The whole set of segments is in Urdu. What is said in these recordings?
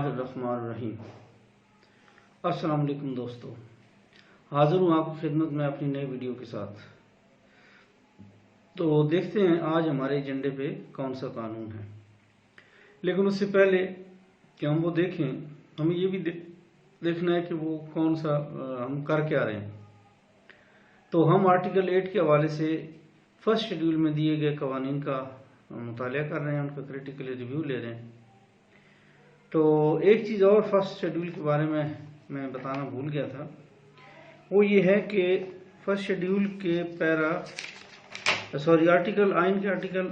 الرحمن الرحیم۔ السلام علیکم دوستو، حاضر ہوں آپ کی خدمت میں اپنی نئی ویڈیو کے ساتھ۔ تو دیکھتے ہیں آج ہمارے ایجنڈے پہ کون سا قانون ہے، لیکن اس سے پہلے کہ ہم وہ دیکھیں ہمیں یہ بھی دیکھنا ہے کہ وہ کون سا ہم کر کیا رہے ہیں۔ تو ہم آرٹیکل 8 کے حوالے سے فرسٹ شیڈول میں دیے گئے قوانین کا مطالعہ کر رہے ہیں، ان کا کریٹیکلی ریویو لے رہے ہیں۔ تو ایک چیز اور فرسٹ شیڈول کے بارے میں بتانا بھول گیا تھا، وہ یہ ہے کہ فرسٹ شیڈول کے آئین کے آرٹیکل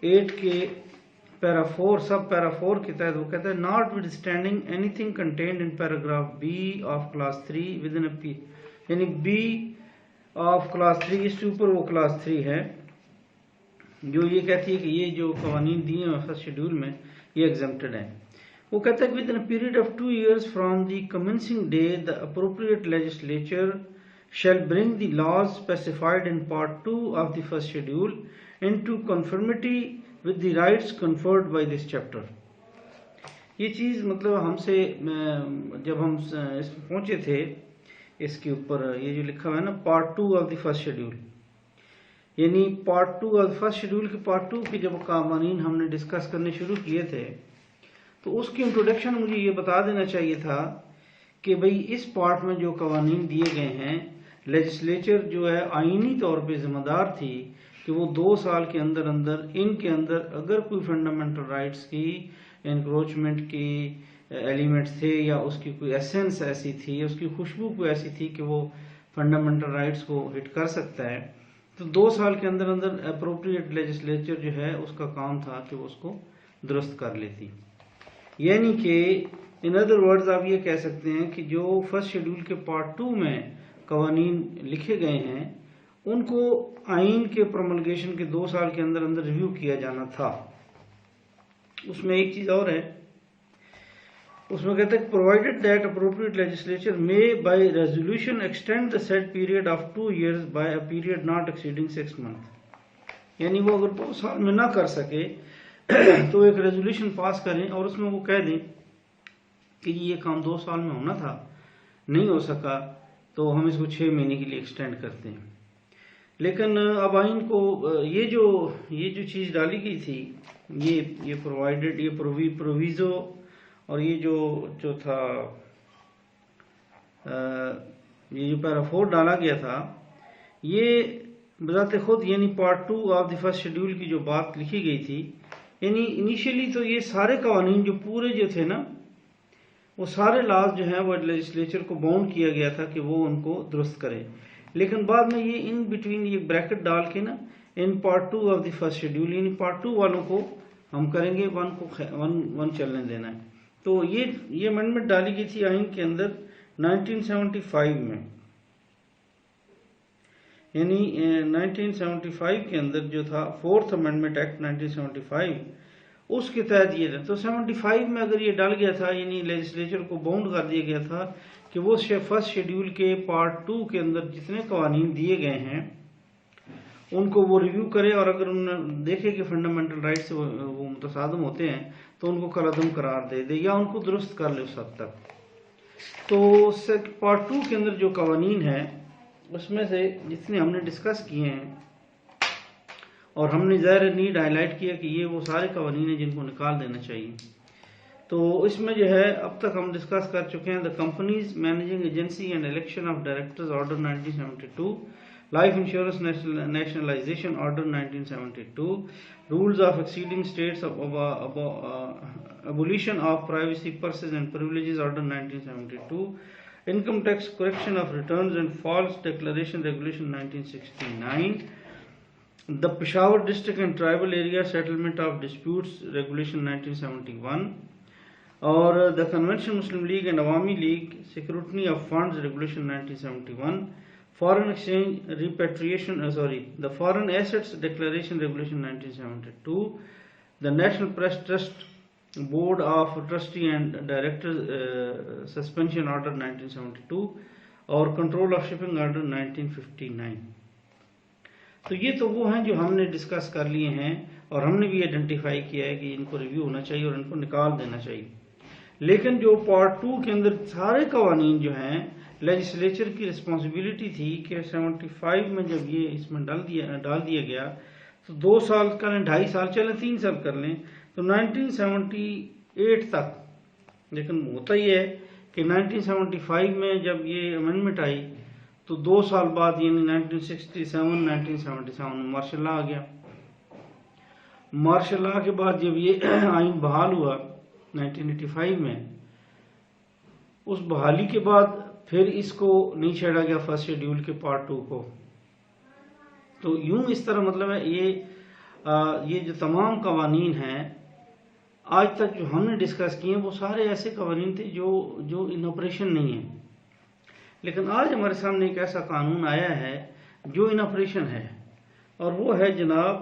8 کے پیرا 4 سب پیرا 4 کے تحت وہ کہتا ہے notwithstanding anything contained in paragraph B of clause 3 with in A یعنی بی آف کلاس 3 اس کے اوپر وہ کلاس 3 ہے جو یہ کہتی ہے کہ یہ جو قوانین دیے ہیں فرسٹ شیڈول میں یہ ایگزمپٹڈ ہیں۔ وہ کہتا ہے کہ within a period of 2 years from the commencing day, the appropriate legislature shall bring the laws specified in Part 2 of the first schedule into conformity with the rights conferred by this chapter۔ یہ چیز مطلب ہم سے جب ہم اس میں پہنچے تھے، اس کے اوپر یہ جو لکھا ہوا ہے نا Part 2 of the first schedule، یعنی Part 2 of the first schedule کے Part 2 کے جب قوانین ہم نے ڈسکس کرنے شروع کیے تھے تو اس کی انٹروڈکشن مجھے یہ بتا دینا چاہیے تھا کہ بھئی اس پارٹ میں جو قوانین دیے گئے ہیں لیجسلیچر جو ہے آئینی طور پہ ذمہ دار تھی کہ وہ 2 سال کے اندر ان کے اندر اگر کوئی فنڈامنٹل رائٹس کی انکروچمنٹ کی ایلیمنٹس تھے یا اس کی کوئی ایسنس ایسی تھی، اس کی خوشبو کوئی ایسی تھی کہ وہ فنڈامنٹل رائٹس کو ہٹ کر سکتا ہے، تو 2 سال کے اندر اپروپریٹ لیجسلیچر جو ہے اس کا کام تھا کہ وہ اس کو درست کر لیتی۔ یعنی کہ ان ادر ورڈز آپ یہ کہہ سکتے ہیں کہ جو فرسٹ شیڈول کے پارٹ 2 میں قوانین لکھے گئے ہیں ان کو آئین کے پروملگیشن کے 2 سال کے اندر ریویو کیا جانا تھا۔ اس میں ایک چیز اور ہے، اس میں کہتے ہیں provided that appropriate legislature may by resolution extend the said period of 2 years by a period not exceeding 6 months۔ یعنی وہ اگر 2 سال میں نہ کر سکے تو ایک ریزولوشن پاس کریں اور اس میں وہ کہہ دیں کہ یہ کام 2 سال میں ہونا تھا، نہیں ہو سکا تو ہم اس کو 6 مہینے کے لیے ایکسٹینڈ کرتے ہیں۔ لیکن اب آئین کو یہ جو چیز ڈالی گئی تھی یہ پرووائڈڈ، یہ پروویزو اور یہ جو تھا یہ جو پیرا 4 ڈالا گیا تھا یہ بذات خود یعنی part 2 of the first schedule کی جو بات لکھی گئی تھی، یعنی انیشیلی تو یہ سارے قوانین جو پورے جو تھے نا وہ سارے لاز جو ہیں وہ لیجسلیچر کو باؤنڈ کیا گیا تھا کہ وہ ان کو درست کرے، لیکن بعد میں یہ ان بٹوین یہ بریکٹ ڈال کے نا in part 2 of the first schedule یعنی پارٹ 2 والوں کو ہم کریں گے 1 چلنے دینا ہے۔ تو یہ امینڈمنٹ ڈالی گئی تھی آئین کے اندر 1975 میں، یعنی 1975 کے اندر جو تھا 4th امینڈمنٹ ایکٹ 1975 اس کے تحت یہ تھا۔ تو 75 میں اگر یہ ڈال گیا تھا یعنی لیجسلیچر کو باؤنڈ کر دیا گیا تھا کہ وہ فرسٹ شیڈول کے پارٹ 2 کے اندر جتنے قوانین دیے گئے ہیں ان کو وہ ریویو کرے اور اگر انہوں نے دیکھے کہ فنڈامنٹل رائٹ سے وہ متصادم ہوتے ہیں تو ان کو کالعدم قرار دے یا ان کو درست کر لے اس حد تک۔ تو پارٹ 2 کے اندر جو قوانین ہیں اس میں سے جتنے ہم نے ڈسکس کیے ہیں اور ہم نے ظاہر نیڈ ہائی لائٹ کیا کہ یہ وہ سارے قوانین ہیں جن کو نکال دینا چاہیے۔ تو اس میں جو ہے اب تک ہم ڈسکس کر چکے ہیں the companies managing agency and election of directors order 1972، life insurance nationalisation order 1972، rules of exceeding estates abolition of privacy purses and privileges order 1972، income tax correction of returns and false declaration regulation 1969، the Peshawar district and tribal area settlement of disputes regulation 1971 اور the convention Muslim League and Awami League scrutiny of funds regulation 1971، foreign exchange repatriation the foreign assets declaration regulation 1972، the National Press Trust Board of Trustee and Director suspension order 1972 اور control of shipping order 1959۔ تو یہ تو وہ ہیں جو ہم نے ڈسکس کر لیے ہیں اور ہم نے بھی آئیڈینٹیفائی کیا ہے کہ ان کو ریویو ہونا چاہیے اور ان کو نکال دینا چاہیے۔ لیکن جو پارٹ 2 کے اندر سارے قوانین جو ہیں لیجسلیچر کی رسپانسبلٹی تھی کہ 75 میں جب یہ اس میں ڈال دیا گیا تو 2 سال کر لیں، 2.5 سال چلیں، 3 سال کر لیں، تو 1978 تک. لیکن ہوتا یہ ہے کہ 1975 میں جب یہ امینڈمنٹ آئی تو 2 سال بعد یعنی 1967 میں مارشل لا آ گیا. مارشل لا کے بعد جب یہ آئین بحال ہوا 1985 میں، اس بحالی کے بعد پھر اس کو نہیں چھیڑا گیا فرسٹ شیڈیول کے پارٹ 2 کو. تو یوں اس طرح مطلب ہے یہ جو تمام قوانین ہیں آج تک جو ہم نے ڈسکس کیے ہیں وہ سارے ایسے قوانین تھے جو ان آپریشن نہیں ہیں. لیکن آج ہمارے سامنے ایک ایسا قانون آیا ہے جو ان آپریشن ہے، اور وہ ہے جناب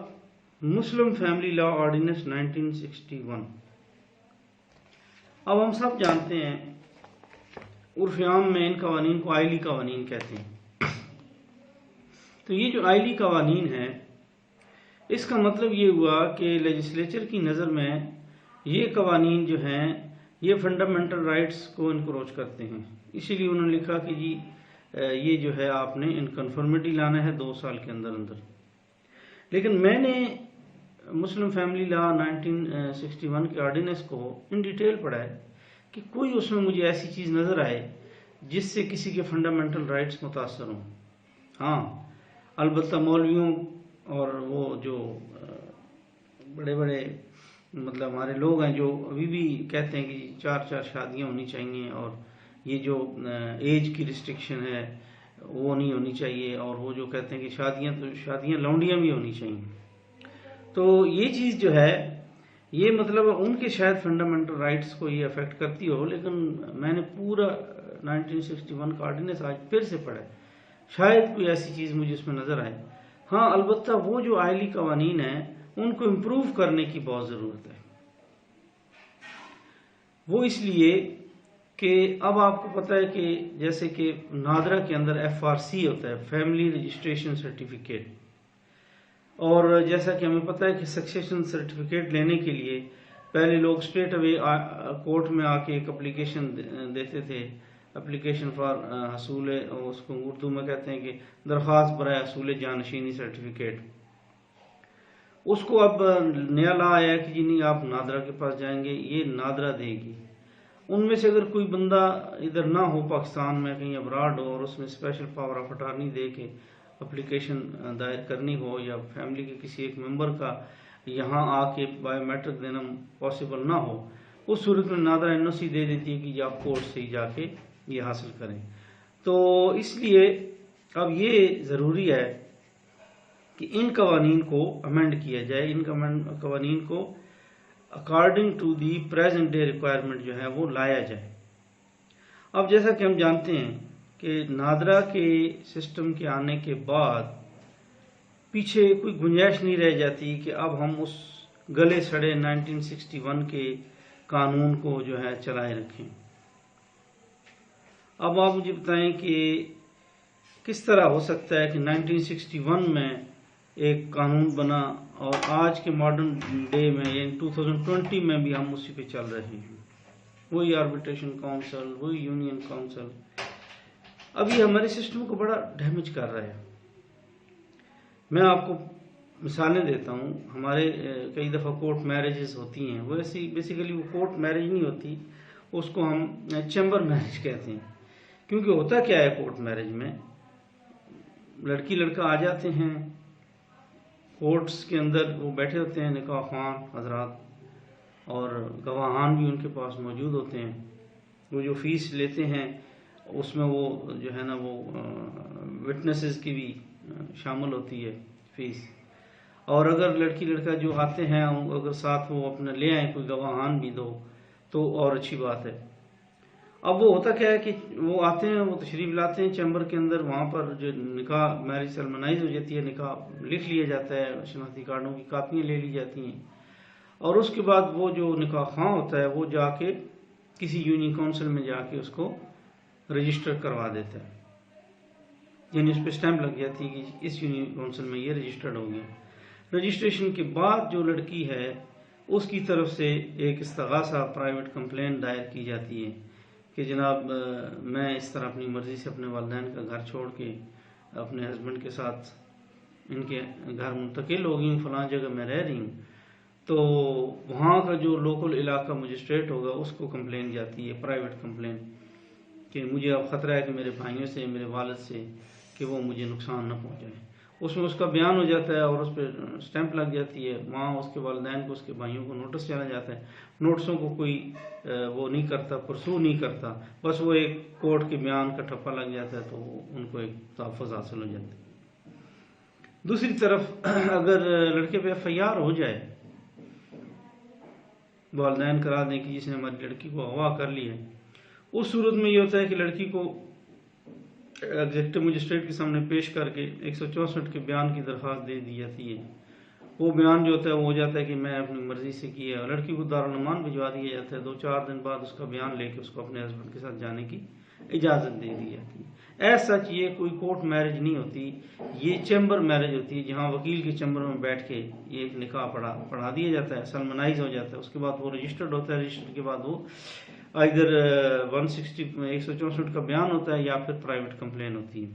مسلم فیملی لا آرڈیننس 1961. اب ہم سب جانتے ہیں عرف عام میں ان قوانین کو آئلی قوانین کہتے ہیں. تو یہ جو آئلی قوانین ہیں اس کا مطلب یہ ہوا کہ لیجسلیچر کی نظر میں یہ قوانین جو ہیں یہ فنڈامنٹل رائٹس کو انکروچ کرتے ہیں. اسی لیے انہوں نے لکھا کہ جی یہ جو ہے آپ نے ان کنفرمیٹی لانا ہے 2 سال کے اندر اندر. لیکن میں نے مسلم فیملی لا 1961 کے آرڈیننس کو ان ڈیٹیل پڑھا ہے کہ کوئی اس میں مجھے ایسی چیز نظر آئے جس سے کسی کے فنڈامنٹل رائٹس متاثر ہوں. ہاں البتہ مولویوں اور وہ جو بڑے بڑے مطلب ہمارے لوگ ہیں جو ابھی بھی کہتے ہیں کہ 4 شادیاں ہونی چاہیے، اور یہ جو ایج کی ریسٹرکشن ہے وہ نہیں ہونی چاہیے، اور وہ جو کہتے ہیں کہ شادیاں لونڈیاں بھی ہونی چاہیے. تو یہ چیز جو ہے یہ مطلب ان کے شاید فنڈامنٹل رائٹس کو یہ افیکٹ کرتی ہو، لیکن میں نے پورا 1961 کا آرڈیننس آج پھر سے پڑھا ہے، شاید کوئی ایسی چیز مجھے اس میں نظر آئے. ہاں البتہ وہ جو آئلی قوانین ہیں ان کو امپروو کرنے کی بہت ضرورت ہے. وہ اس لیے کہ اب آپ کو پتہ ہے کہ جیسے کہ نادرا کے اندر FRC ہوتا ہے، فیملی رجسٹریشن سرٹیفکیٹ، اور جیسا کہ ہمیں پتہ ہے کہ سکسیشن سرٹیفکیٹ لینے کے لیے پہلے لوگ اسٹریٹ اوے کورٹ میں آ کے ایک اپلیکیشن دیتے تھے، اپلیکیشن فار حصول، اس کو اردو میں کہتے ہیں کہ درخواست برائے حصول جانشینی سرٹیفکیٹ. اس کو اب نیا لا آیا کہ جی نہیں آپ نادرا کے پاس جائیں گے، یہ نادرا دے گی. ان میں سے اگر کوئی بندہ ادھر نہ ہو پاکستان میں کہیں ابراڈ ہو اور اس میں اسپیشل پاور آف اٹارنی دے کے اپلیکیشن دائر کرنی ہو، یا فیملی کے کسی ایک ممبر کا یہاں آ کے بایو میٹرک دینا پاسبل نہ ہو، اس صورت میں نادرا NOC دے دیتی ہے کہ جی آپ کورٹ سے ہی جا کے یہ حاصل کریں. تو اس لیے اب یہ ضروری ہے کہ ان قوانین کو امینڈ کیا جائے، ان قوانین کو according to the present day requirement جو ہے وہ لایا جائے. اب جیسا کہ ہم جانتے ہیں کہ نادرا کے سسٹم کے آنے کے بعد پیچھے کوئی گنجائش نہیں رہ جاتی کہ اب ہم اس گلے سڑے 1961 کے قانون کو جو ہے چلائے رکھیں. اب آپ مجھے بتائیں کہ کس طرح ہو سکتا ہے کہ 1961 میں ایک قانون بنا اور آج کے ماڈرن ڈے میں یعنی 2020 میں بھی ہم اسی پہ چل رہے ہیں. وہی آربیٹریشن کونسل، وہی یونین کونسل، اب یہ ہمارے سسٹم کو بڑا ڈیمیج کر رہا ہے. میں آپ کو مثالیں دیتا ہوں. ہمارے کئی دفعہ کورٹ میرجز ہوتی ہیں، وہ ایسی بیسیکلی وہ کورٹ میرج نہیں ہوتی، اس کو ہم چیمبر میرج کہتے ہیں. کیونکہ ہوتا کیا ہے کورٹ میرج میں، لڑکی لڑکا آ جاتے ہیں کورٹس کے اندر، وہ بیٹھے ہوتے ہیں نکاح خوان حضرات، اور گواہان بھی ان کے پاس موجود ہوتے ہیں. وہ جو فیس لیتے ہیں اس میں وہ جو ہے نا وہ وٹنسز کی بھی شامل ہوتی ہے فیس. اور اگر لڑکی لڑکا جو آتے ہیں اگر ساتھ وہ اپنا لے آئیں کوئی گواہان بھی دو تو اور اچھی بات ہے. اب وہ ہوتا کیا ہے کہ وہ آتے ہیں، وہ تشریف لاتے ہیں چیمبر کے اندر، وہاں پر جو نکاح میرج سرمنائز ہو جاتی ہے، نکاح لکھ لیا جاتا ہے، شناختی کارڈوں کی کاپیاں لے لی جاتی ہیں، اور اس کے بعد وہ جو نکاح خواہ ہوتا ہے وہ جا کے کسی یونین کونسل میں جا کے اس کو رجسٹر کروا دیتا ہے. یعنی اس پہ اسٹیمپ لگ جاتی ہے کہ اس یونین کونسل میں یہ رجسٹرڈ ہو گیا. رجسٹریشن کے بعد جو لڑکی ہے اس کی طرف سے ایک استغاثہ پرائیویٹ کمپلین دائر کی جاتی ہے کہ جناب میں اس طرح اپنی مرضی سے اپنے والدین کا گھر چھوڑ کے اپنے ہسبینڈ کے ساتھ ان کے گھر منتقل ہو گئی ہوں، فلاں جگہ میں رہ رہی ہوں، تو وہاں کا جو لوکل علاقہ مجسٹریٹ ہوگا اس کو کمپلین جاتی ہے، پرائیویٹ کمپلین، کہ مجھے اب خطرہ ہے کہ میرے بھائیوں سے، میرے والد سے، کہ وہ مجھے نقصان نہ پہنچائے۔ اس میں اس کا بیان ہو جاتا ہے اور اس پہ سٹیمپ لگ جاتی ہے، وہاں اس کے والدین کو، اس کے بھائیوں کو نوٹس چلا جاتا ہے۔ نوٹسوں کو کوئی وہ نہیں کرتا، پرسو نہیں کرتا، بس وہ ایک کورٹ کے بیان کا ٹھپا لگ جاتا ہے تو ان کو ایک تحفظ حاصل ہو جاتا ہے۔ دوسری طرف اگر لڑکے پہ FIR ہو جائے، والدین کرا دیں کہ جس نے ہماری لڑکی کو اغوا کر لی ہے، اس صورت میں یہ ہوتا ہے کہ لڑکی کو ایگزیکٹو مجسٹریٹ کے سامنے پیش کر کے 164 کے بیان کی درخواست دے دی جاتی ہے۔ وہ بیان جو ہوتا ہے وہ ہو جاتا ہے کہ میں اپنی مرضی سے کیا، اور لڑکی کو دارالمان بھجوا دیا جاتا ہے، 2-4 دن بعد اس کا بیان لے کے اس کو اپنے ہسبینڈ کے ساتھ جانے کی اجازت دے دی جاتی ہے۔ ایز سچ یہ کوئی کورٹ میرج نہیں ہوتی، یہ چیمبر میرج ہوتی ہے، جہاں وکیل کے چیمبر میں بیٹھ کے یہ ایک نکاح پڑھا دیا جاتا ہے، سلمنائز ہو جاتا ہے، اس کے بعد وہ رجسٹرڈ ہوتا ہے، رجسٹر کے بعد وہ ادھر 164 کا بیان ہوتا ہے یا پھر پرائیویٹ کمپلین ہوتی ہے۔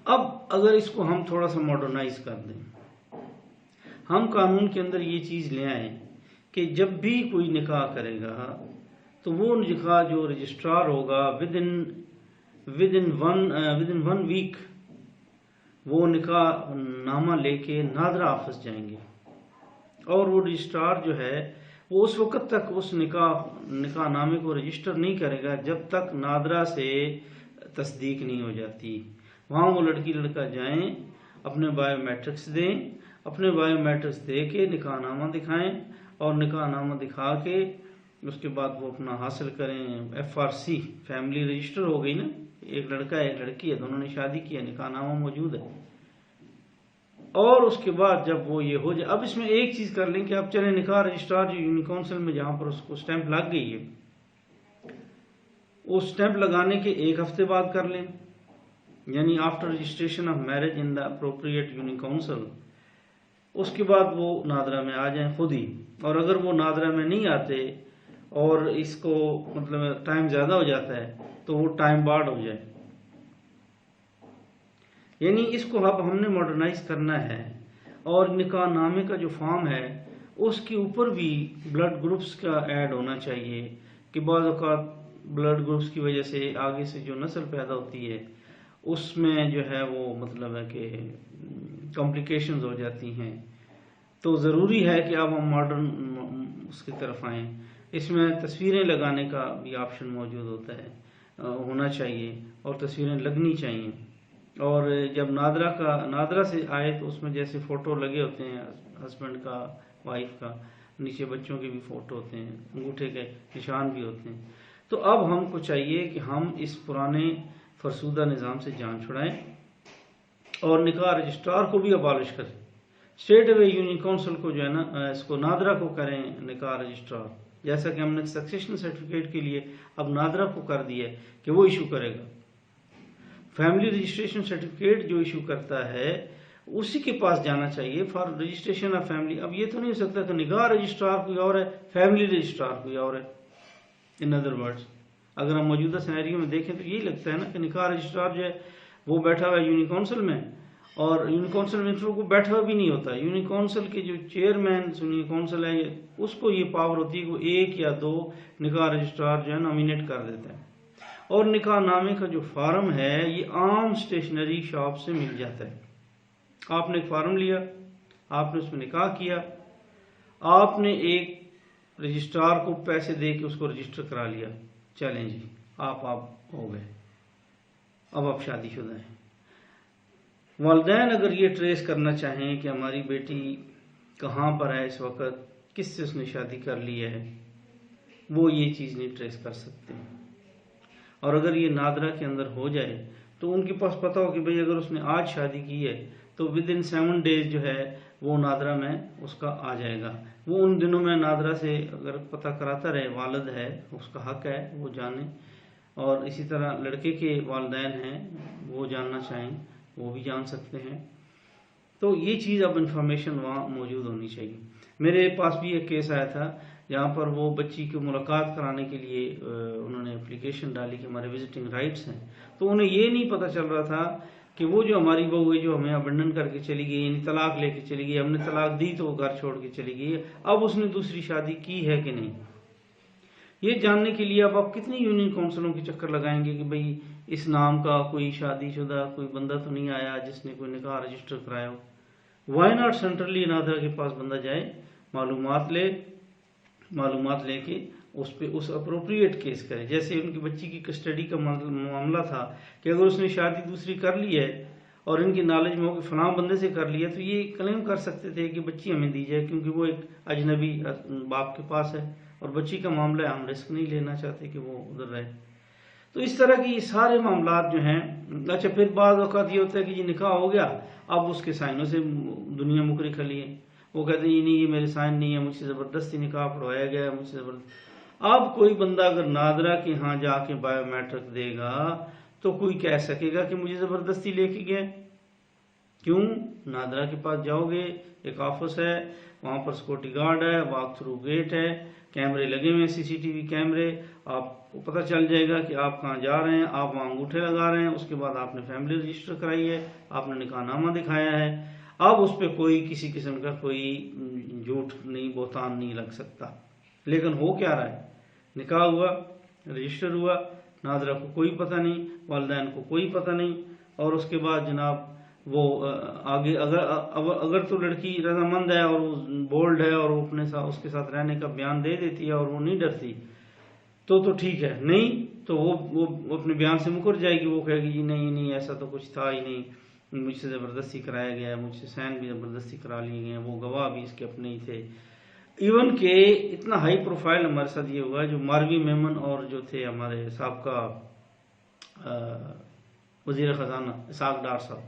اب اگر اس کو ہم تھوڑا سا ماڈرنائز کر دیں، ہم قانون کے اندر یہ چیز لے آئیں کہ جب بھی کوئی نکاح کرے گا تو وہ نکاح جو رجسٹرار ہوگا ود ان 1 ویک وہ نکاح نامہ لے کے نادرا آفس جائیں گے، اور وہ رجسٹرار جو ہے وہ اس وقت تک اس نکاح نامے کو رجسٹر نہیں کرے گا جب تک نادرا سے تصدیق نہیں ہو جاتی۔ وہاں وہ لڑکی لڑکا جائیں، اپنے بایو میٹرکس دیں، اپنے بایو میٹرکس دے کے نکاح نامہ دکھائیں، اور نکاح نامہ دکھا کے اس کے بعد وہ اپنا حاصل کریں FRC، فیملی رجسٹر ہو گئی نا، ایک لڑکا ہے ایک لڑکی ہے، دونوں نے شادی کی ہے، نکاح نامہ موجود ہے۔ اور اس کے بعد جب وہ یہ ہو جائے، اب اس میں ایک چیز کر لیں کہ اب چلیں نکاح رجسٹرار جو یونی کونسل میں جہاں پر اس کو سٹیمپ لگ گئی ہے، وہ سٹیمپ لگانے کے 1 ہفتے بعد کر لیں، یعنی after registration of marriage in the appropriate union council. اس کے بعد وہ نادرا میں آ جائیں خود ہی، اور اگر وہ نادرا میں نہیں آتے اور اس کو مطلب ٹائم زیادہ ہو جاتا ہے تو وہ ٹائم بارڈ ہو جائے۔ یعنی اس کو اب ہم نے ماڈرنائز کرنا ہے، اور نکاح نامے کا جو فارم ہے اس کے اوپر بھی بلڈ گروپس کا ایڈ ہونا چاہیے، کہ بعض اوقات بلڈ گروپس کی وجہ سے آگے سے جو نسل پیدا ہوتی ہے اس میں جو ہے وہ مطلب ہے کہ کمپلیکیشنز ہو جاتی ہیں، تو ضروری ہے کہ اب ہم ماڈرن اس کی طرف آئیں۔ اس میں تصویریں لگانے کا بھی آپشن موجود ہونا چاہیے، اور تصویریں لگنی چاہیے، اور جب نادرا سے آئے تو اس میں جیسے فوٹو لگے ہوتے ہیں ہسبینڈ کا، وائف کا، نیچے بچوں کے بھی فوٹو ہوتے ہیں، انگوٹھے کے نشان بھی ہوتے ہیں۔ تو اب ہم کو چاہیے کہ ہم اس پرانے فرسودہ نظام سے جان چھڑائیں اور نکاح رجسٹرار کو بھی ابالش کریں، اسٹیٹ اوے یونین کونسل کو جو ہے نا اس کو نادرا کو کریں نکاح رجسٹرار، جیسا کہ ہم نے سکسیشن سرٹیفکیٹ کے لیے اب نادرا کو کر دیا ہے کہ وہ ایشو کرے گا۔ فیملی رجسٹریشن سرٹیفکیٹ جو ایشو کرتا ہے اسی کے پاس جانا چاہیے فار رجسٹریشن آف فیملی۔ اب یہ تو نہیں ہو سکتا کہ نکاح رجسٹرار کوئی اور ہے، فیملی رجسٹرار کوئی اور ہے۔ ان ادر ورڈز اگر ہم موجودہ سینیریو میں دیکھیں تو یہی لگتا ہے نا کہ نکاح رجسٹرار جو ہے وہ بیٹھا ہوا ہے یونی کونسل میں، اور یونی کونسل میں کو بیٹھا ہوا بھی نہیں ہوتا۔ یونی کونسل کے جو چیئرمین یونی کونسل ہے اس کو یہ پاور ہوتی ہے کہ 1 یا 2 نکاح رجسٹرار جو ہے نامینیٹ کر دیتا ہے، اور نکاح نامے کا جو فارم ہے یہ عام اسٹیشنری شاپ سے مل جاتا ہے۔ آپ نے ایک فارم لیا، آپ نے اس میں نکاح کیا، آپ نے ایک رجسٹرار کو پیسے دے کے اس کو رجسٹر کرا لیا، چلیں جی آپ ہو گئے، اب آپ شادی شدہ ہیں۔ والدین اگر یہ ٹریس کرنا چاہیں کہ ہماری بیٹی کہاں پر ہے اس وقت، کس سے اس نے شادی کر لی ہے، وہ یہ چیز نہیں ٹریس کر سکتے، اور اگر یہ نادرا کے اندر ہو جائے تو ان کے پاس پتہ ہو کہ بھئی اگر اس نے آج شادی کی ہے تو ود ان 7 days جو ہے وہ نادرا میں اس کا آ جائے گا۔ وہ ان دنوں میں نادرا سے اگر پتہ کراتا رہے، والد ہے اس کا حق ہے وہ جانے، اور اسی طرح لڑکے کے والدین ہیں وہ جاننا چاہیں وہ بھی جان سکتے ہیں۔ تو یہ چیز اب انفارمیشن وہاں موجود ہونی چاہیے۔ میرے پاس بھی ایک کیس آیا تھا جہاں پر وہ بچی کی ملاقات کرانے کے لیے انہوں نے اپلیکیشن ڈالی کہ ہمارے وزٹنگ رائٹس ہیں، تو انہیں یہ نہیں پتہ چل رہا تھا کہ وہ جو ہماری بہو ہے جو ہمیں ابنڈن کر کے چلی گئی، یعنی طلاق لے کے چلی گئی، ہم نے طلاق دی تو وہ گھر چھوڑ کے چلی گئی، اب اس نے دوسری شادی کی ہے کہ نہیں، یہ جاننے کے لیے اب آپ کتنی یونین کونسلوں کے چکر لگائیں گے کہ بھئی اس نام کا کوئی شادی شدہ کوئی بندہ تو نہیں آیا جس نے کوئی نکاح رجسٹر کرایا ہو. وائی ناٹ سینٹرلی نادرا کے پاس بندہ جائے، معلومات لے کے اس پہ اس اپروپریٹ کیس کرے. جیسے ان کی بچی کی کسٹڈی کا معاملہ تھا کہ اگر اس نے شادی دوسری کر لی ہے اور ان کی نالج میں ہو کہ فلاں بندے سے کر لیا، تو یہ کلیم کر سکتے تھے کہ بچی ہمیں دی جائے کیونکہ وہ ایک اجنبی باپ کے پاس ہے اور بچی کا معاملہ ہے، ہم رسک نہیں لینا چاہتے کہ وہ ادھر رہے. تو اس طرح کی یہ سارے معاملات جو ہیں. اچھا پھر بعض اوقات یہ ہوتا ہے کہ یہ نکاح ہو گیا، اب اس کے سائنوں سے دنیا مکری کھلی ہے، وہ کہتے ہیں یہ نہیں، یہ میرے سائن نہیں ہے، مجھ سے زبردستی نکاح پڑھوایا گیا ہے، مجھ سے زبردست. اب کوئی بندہ اگر نادرا کے ہاں جا کے بایو میٹرک دے گا تو کوئی کہہ سکے گا کہ مجھے زبردستی لے کے گئے. کیوں؟ نادرا کے پاس جاؤ گے، ایک آفس ہے، وہاں پر سیکورٹی گارڈ ہے، واک تھرو گیٹ ہے، کیمرے لگے ہوئے ہیں، سی سی ٹی وی کیمرے، آپ کو پتہ چل جائے گا کہ آپ کہاں جا رہے ہیں، آپ وہاں انگوٹھے لگا رہے ہیں، اس کے بعد آپ نے فیملی رجسٹر کرائی ہے، آپ نے نکاح نامہ دکھایا ہے. اب اس پہ کوئی کسی قسم کا کوئی جھوٹ نہیں، بہتان نہیں لگ سکتا. لیکن ہو کیا رہا ہے؟ نکاح ہوا، رجسٹر ہوا، نادرا کو کوئی پتہ نہیں، والدین کو کوئی پتہ نہیں، اور اس کے بعد جناب وہ آگے اگر تو لڑکی رضامند ہے اور وہ بولڈ ہے اور وہ اپنے ساتھ اس کے ساتھ رہنے کا بیان دے دیتی ہے اور وہ نہیں ڈرتی تو ٹھیک ہے، نہیں تو وہ اپنے بیان سے مکر جائے گی، وہ کہے گی جی نہیں ایسا تو کچھ تھا ہی نہیں، مجھ سے زبردستی کرایا گیا ہے، مجھ سے سائن بھی زبردستی کرا لیے گئے ہیں، وہ گواہ بھی اس کے اپنے ہی تھے. ایون کہ اتنا ہائی پروفائل ہمارے ساتھ یہ ہوا جو ماروی میمن اور جو تھے ہمارے سابقہ وزیر خزانہ اسحاق ڈار صاحب،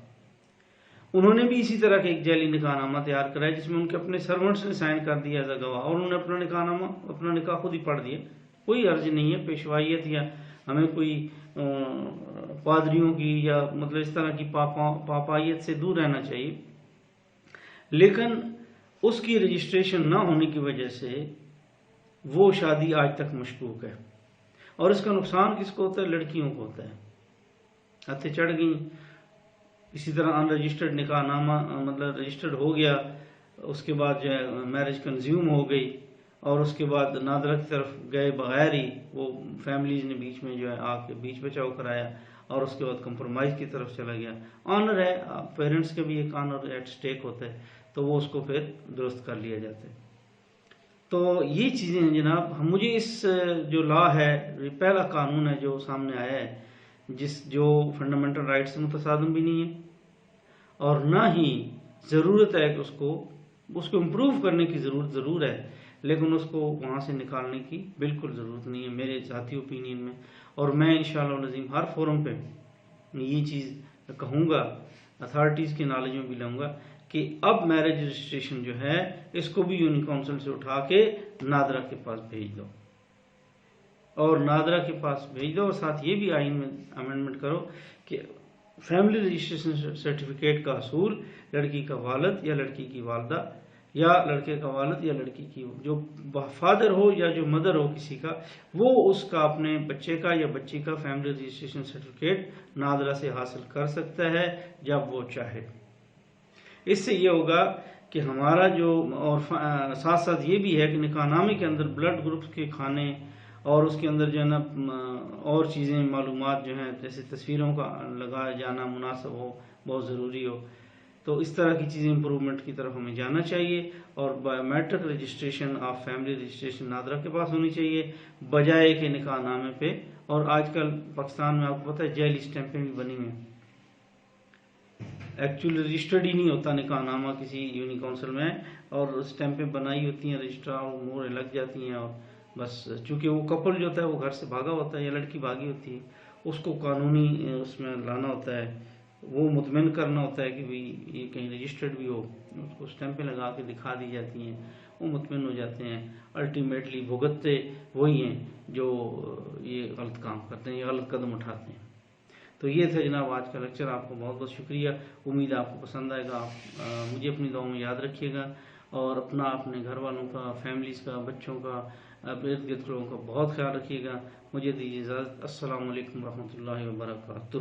انہوں نے بھی اسی طرح کے ایک جعلی نکاح نامہ تیار کرایا جس میں ان کے اپنے سرونٹس نے سائن کر دیا ایز اے گواہ، اور انہوں نے اپنا نکاح خود ہی پڑھ دیا. کوئی عرض نہیں ہے پیشوائیت یا ہمیں کوئی پادریوں کی یا مطلب اس طرح کی پاپائیت سے دور رہنا چاہیے. لیکن اس کی رجسٹریشن نہ ہونے کی وجہ سے وہ شادی آج تک مشکوک ہے، اور اس کا نقصان کس کو ہوتا ہے؟ لڑکیوں کو ہوتا ہے. ہتھیں چڑھ گئیں. اسی طرح ان رجسٹرڈ نکاح نامہ مطلب رجسٹرڈ ہو گیا، اس کے بعد جو ہے میرج کنزیوم ہو گئی، اور اس کے بعد نادرا کی طرف گئے بغیر ہی وہ فیملیز نے بیچ میں جو ہے آ کے بیچ بچاؤ کرایا، اور اس کے بعد کمپرومائز کی طرف چلا گیا. آنر ہے، پیرنٹس کا بھی ایک آنر ایٹ سٹیک ہوتا ہے، تو وہ اس کو پھر درست کر لیا جاتا ہے. تو یہ چیزیں ہیں جناب. مجھے اس جو لا ہے، پہلا قانون ہے جو سامنے آیا ہے جو فنڈامنٹل رائٹ سے متصادم بھی نہیں ہے، اور نہ ہی ضرورت ہے کہ اس کو امپروو کرنے کی ضرور ہے، لیکن اس کو وہاں سے نکالنے کی بالکل ضرورت نہیں ہے میرے ذاتی اوپینین میں. اور میں انشاءاللہ نظیم ہر فورم پہ یہ چیز کہوں گا، اتھارٹیز کے نالج میں بھی لوں گا کہ اب میرج رجسٹریشن جو ہے اس کو بھی یونین کونسل سے اٹھا کے نادرا کے پاس بھیج دو، اور نادرا کے پاس بھیج دو، اور ساتھ یہ بھی آئین میں امینڈمنٹ کرو کہ فیملی رجسٹریشن سرٹیفکیٹ کا حصول لڑکی کا والد یا لڑکی کی والدہ یا لڑکے کا والد یا لڑکی کی جو فادر ہو یا جو مدر ہو کسی کا، وہ اس کا اپنے بچے کا یا بچی کا فیملی رجسٹریشن سرٹیفکیٹ نادرا سے حاصل کر سکتا ہے جب وہ چاہے. اس سے یہ ہوگا کہ ہمارا جو، اور ساتھ ساتھ یہ بھی ہے کہ نکاح نامے کے اندر بلڈ گروپ کے کھانے اور اس کے اندر جو ہے نا اور چیزیں معلومات جو ہیں جیسے تصویروں کا لگایا جانا مناسب ہو، بہت ضروری ہو. تو اس طرح کی چیزیں امپرومنٹ کی طرف ہمیں جانا چاہیے، اور biometric registration of family registration NADRA کے پاس ہونی چاہیے بجائے کہ نکاح نامے پہ. اور آج کل پاکستان میں آپ کو پتہ ہے جعلی اسٹیمپیں بھی بنی ہوئی ہیں، ایکچولی رجسٹرڈ ہی نہیں ہوتا نکاح نامہ کسی یونین کونسل میں، اور اسٹیمپیں بنائی ہوتی ہیں، رجسٹرار اور مہریں لگ جاتی ہیں، اور بس چونکہ وہ کپل جو ہوتا ہے وہ گھر سے بھاگا ہوتا ہے یا لڑکی بھاگی ہوتی ہے، اس کو قانونی اس میں لانا ہوتا ہے، وہ مطمئن کرنا ہوتا ہے کہ یہ کہیں رجسٹرڈ بھی ہو، اس کو اسٹیمپیں لگا کے دکھا دی جاتی ہیں، وہ مطمئن ہو جاتے ہیں. الٹیمیٹلی بھگتتے وہی ہیں جو یہ غلط کام کرتے ہیں، یہ غلط قدم اٹھاتے ہیں. تو یہ تھا جناب آج کا لیکچر. آپ کو بہت بہت شکریہ. امید آپ کو پسند آئے گا. آپ مجھے اپنی دعاؤں میں یاد رکھیے گا، اور اپنا اپنے گھر والوں کا، فیملیز کا، بچوں کا، ارد گرد لوگوں کا بہت خیال رکھیے گا. مجھے دیجیے اجازت. السلام علیکم ورحمۃ اللہ وبرکاتہ.